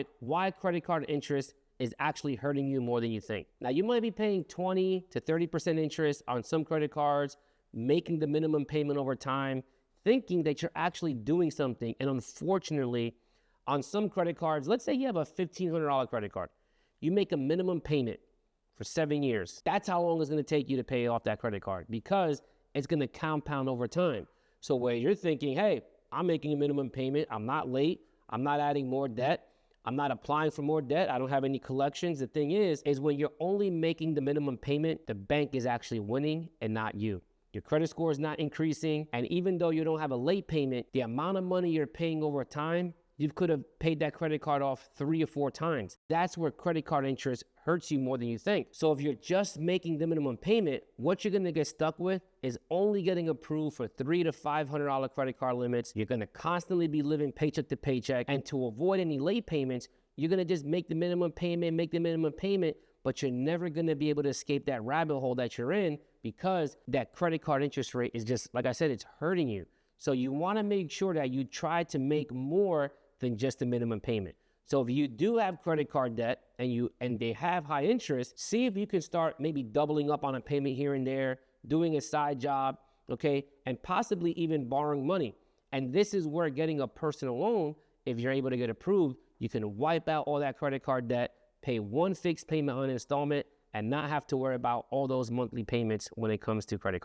it, why credit card interest is actually hurting you more than you think. Now, you might be paying 20 to 30% interest on some credit cards, making the minimum payment over time, thinking that you're actually doing something. And unfortunately, on some credit cards, let's say you have a $1,500 credit card, you make a minimum payment for 7 years. That's how long it's going to take you to pay off that credit card, because it's going to compound over time. So where you're thinking, hey, I'm making a minimum payment, I'm not late, I'm not adding more debt, I'm not applying for more debt, I don't have any collections. The thing is when you're only making the minimum payment, the bank is actually winning and not you. Your credit score is not increasing. And even though you don't have a late payment, the amount of money you're paying over time, you could have paid that credit card off 3 or 4 times. That's where credit card interest hurts you more than you think. So if you're just making the minimum payment, what you're gonna get stuck with is only getting approved for $300 to $500 credit card limits. You're gonna constantly be living paycheck to paycheck. And to avoid any late payments, you're gonna just make the minimum payment, but you're never gonna be able to escape that rabbit hole that you're in, because that credit card interest rate is just, like I said, it's hurting you. So you wanna make sure that you try to make more than just the minimum payment. So if you do have credit card debt and they have high interest, see if you can start maybe doubling up on a payment here and there, doing a side job, okay, and possibly even borrowing money. And this is where getting a personal loan, if you're able to get approved, you can wipe out all that credit card debt, pay one fixed payment on installment, and not have to worry about all those monthly payments when it comes to credit cards.